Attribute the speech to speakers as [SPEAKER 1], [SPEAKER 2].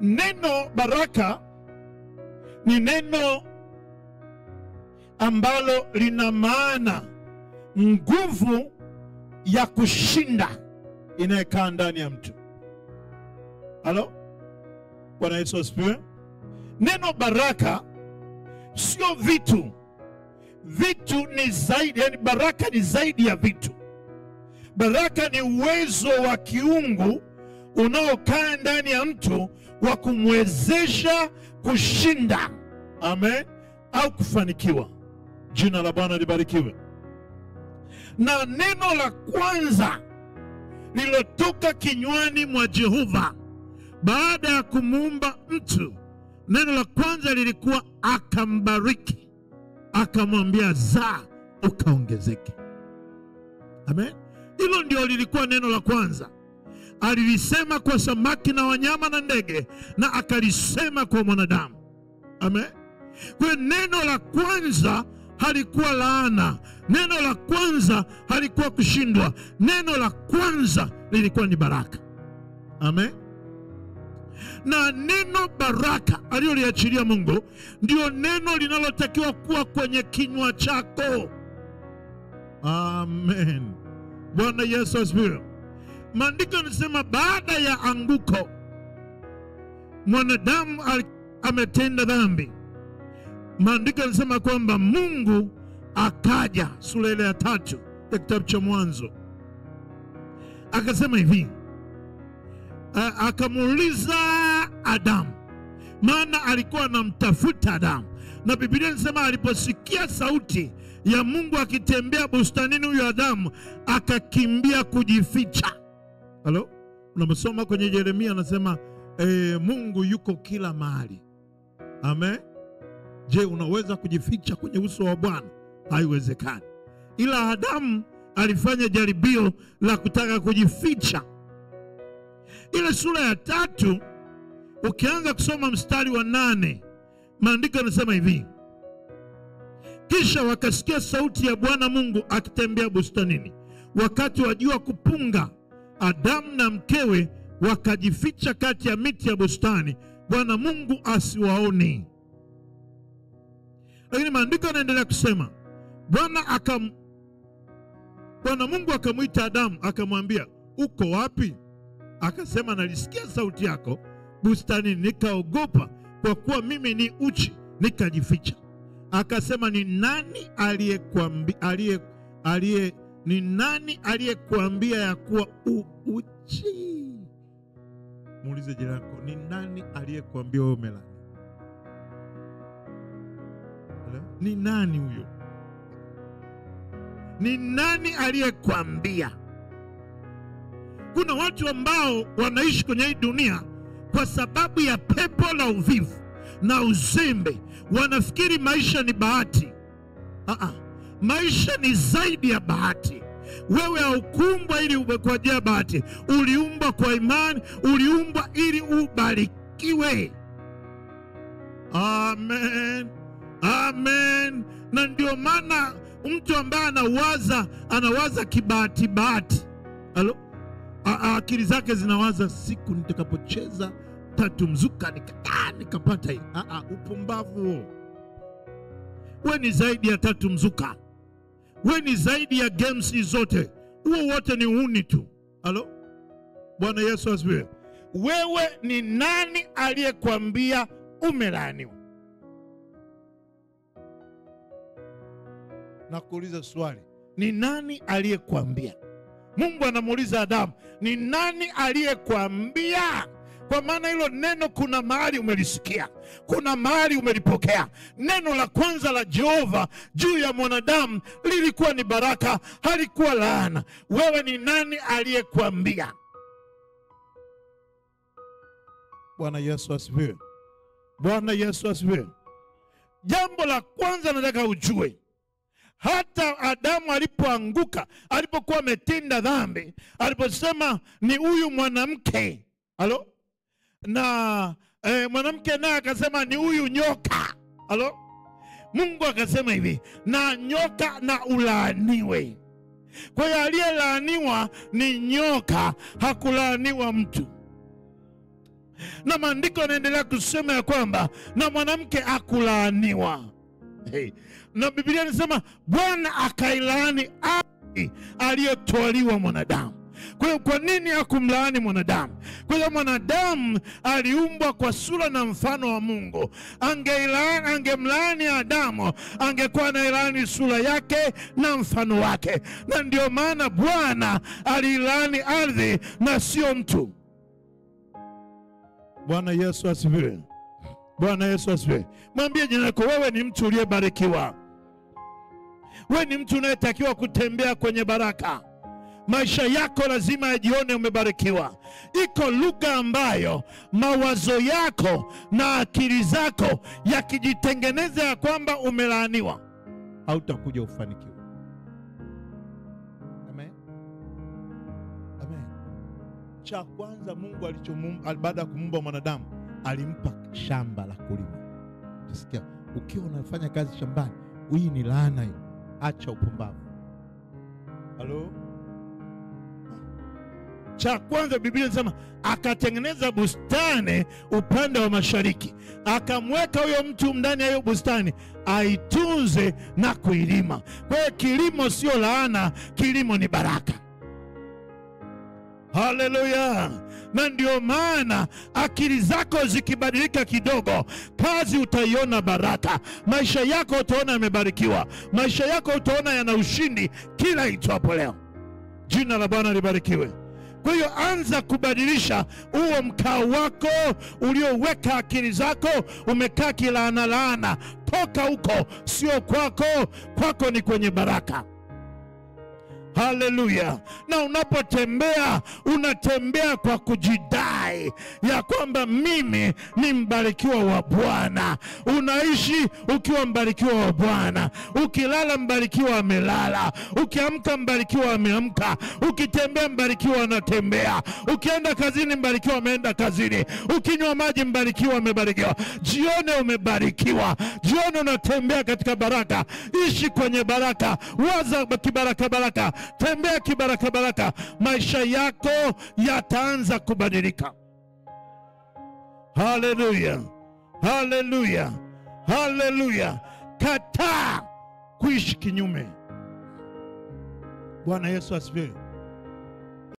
[SPEAKER 1] Neno baraka ni neno ambalo lina maana nguvu ya kushinda inayekaa ndani ya mtu. Halo? Bwana Yesu asifiwe. Neno baraka sio vitu. Vitu ni zaidi, yani baraka ni zaidi ya vitu. Baraka ni uwezo wa kiungu unaokaa ndani ya mtu wa kumwezesha kushinda, amen, au kufanikiwa. Jina la Bwana libarikiwe. Na neno la kwanza lilotoka kinywani mwa Jehova baada ya kumuumba mtu, neno la kwanza lilikuwa akambariki, akamwambia zaa ukaongezeke. Amen. Hilo ndio lilikuwa neno la kwanza. Alilisema kwa samaki na wanyama na ndege, na akalisema kwa mwanadamu. Amen. Kwa neno la kwanza halikuwa laana. Neno la kwanza halikuwa kushindwa. Neno la kwanza lilikuwa ni baraka. Amen. Na neno baraka aliyoliachilia Mungu ndio neno linalotakiwa kuwa kwenye kinywa chako. Amen. Bwana Yesu asifiwe. Maandiko yanasema baada ya anguko mwanadamu ametenda dhambi. Maandiko yanasema kwamba Mungu akaja, sura ile ya 3 ya kitabu cha Mwanzo, akasema hivi, akamuuliza Adamu, maana alikuwa anamtafuta Adamu, na Biblia inasema aliposikia sauti ya Mungu akitembea bustanini, huyo Adamu akakimbia kujificha. Halo? Unamsoma kwenye Yeremia, anasema Mungu yuko kila mahali. Amen. Je, unaweza kujificha kwenye uso wa Bwana? Haiwezekani. Ila Adamu alifanya jaribio la kutaka kujificha. Ile sura ya 3 ukianza kusoma mstari wa 8, maandiko yanasema hivi, kisha wakasikia sauti ya Bwana Mungu akitembea bustanini wakati wa jua kupunga. Adamu na mkewe wakajificha kati ya miti ya bustani, Bwana Mungu asiwaone. Lakini maandiko yanaendelea kusema, Bwana Mungu akamwita Adamu akamwambia, uko wapi? Akasema, nalisikia sauti yako bustanini, nikaogopa kwa kuwa mimi ni uchi, nikajificha. Akasema, ni nani aliyekuambia ya kuwa uchi? Muulize jirani yako, ni nani aliyekuambia wewe umelala? Ni nani huyo? Ni nani aliyekuambia? Kuna watu ambao wanaishi kwenye hii dunia kwa sababu ya pepo la uvivu na uzembe. Wanafikiri maisha ni bahati. Maisha ni zaidi ya bahati. Wewe haukuumbwa ili ube kwa ajili ya bahati. Uliumbwa kwa imani, uliumbwa ili ubarikiwe. Amen. Amen. Na ndio maana mtu ambaye anawaza kibahati. Halo? Akili zake zinawaza, siku nitakapocheza 3 mzuka nikapata hii. Upumbavu. We ni zaidi ya 3 mzuka. We ni zaidi ya games zote. Huo wote ni uhuni tu. Halo? Bwana Yesu asifiwe. Wewe ni nani aliyekuambia umelaaniwa? Na kuuliza swali, ni nani aliyekuambia? Mungu anamuuliza Adamu, ni nani aliyekuambia? Kwa maana hilo neno kuna mahali umelisikia, kuna mahali umelipokea. Neno la kwanza la Jehova juu ya mwanadamu lilikuwa ni baraka, halikuwa laana. Wewe ni nani aliyekuambia? Bwana Yesu asifiwe. Bwana Yesu asifiwe. Jambo la kwanza nataka ujue, hata Adamu alipoanguka, alipokuwa ametenda dhambi, aliposema ni huyu mwanamke, halo, na mwanamke naye akasema ni huyu nyoka, halo, Mungu akasema hivi, na nyoka na ulaaniwe. Kwa hiyo aliyelaaniwa ni nyoka, hakulaaniwa mtu. Na maandiko yanaendelea kusema ya kwamba na mwanamke akulaaniwa. Na Biblia inasema Bwana akailaani ardhi aliyotwaliwa mwanadamu. Kwa hiyo kwa nini hakumlaani mwanadamu? Kwa hiyo mwanadamu aliumbwa kwa sura na mfano wa Mungu. Angemlaani Adamu, angekuwa anailaani sura yake na mfano wake. Na ndio maana Bwana alilaani ardhi na sio mtu. Bwana Yesu asifiwe. Bwana Yesu asifiwe. Mwambie jirani yako, wewe ni mtu uliyebarikiwa. Wewe ni mtu unayetakiwa kutembea kwenye baraka. Maisha yako lazima yajione umebarikiwa. Iko lugha ambayo mawazo yako na akili zako yakijitengeneza ya kwamba umelaaniwa, hautakuja ufanikiwe. Amen. Amen. Cha kwanza Mungu alichomuumba baada ya kumuumba mwanadamu, alimpa shamba la kulima. Unasikia? Ukiwa unafanya kazi shambani, hii ni laana hiyo. Acha upumbavu. Halo? Cha kwanza Biblia inasema akatengeneza bustani upande wa mashariki. Akamweka huyo mtu ndani ya hiyo bustani aitunze na kuilima. Kwa hiyo kilimo sio laana, kilimo ni baraka. Haleluya. Na ndio maana akili zako zikibadilika kidogo, kazi utaiona baraka. Maisha yako utaona yamebarikiwa. Maisha yako utaona yana ushindi kila itwapo leo. Jina la Bwana libarikiwe. Kwa hiyo anza kubadilisha huo mkao wako ulioweka akili zako, umekaa kilaana laana. Toka huko, sio kwako, kwako ni kwenye baraka. Haleluya. Na unapotembea, unatembea kwa kujidai ya kwamba mimi ni mbarikiwa wa Bwana. Unaishi ukiwa mbarikiwa wa Bwana. Ukilala mbarikiwa amelala, ukiamka mbarikiwa ameamka, ukitembea mbarikiwa anatembea, ukienda kazini mbarikiwa ameenda kazini, ukinywa maji mbarikiwa amebarikiwa. Jione umebarikiwa, jione unatembea katika baraka. Ishi kwenye baraka, waza kibaraka baraka, tembea kibaraka baraka. Maisha yako yataanza kubadilika. Haleluya. Haleluya. Haleluya. Kataa kuishi kinyume. Bwana Yesu asifiwe.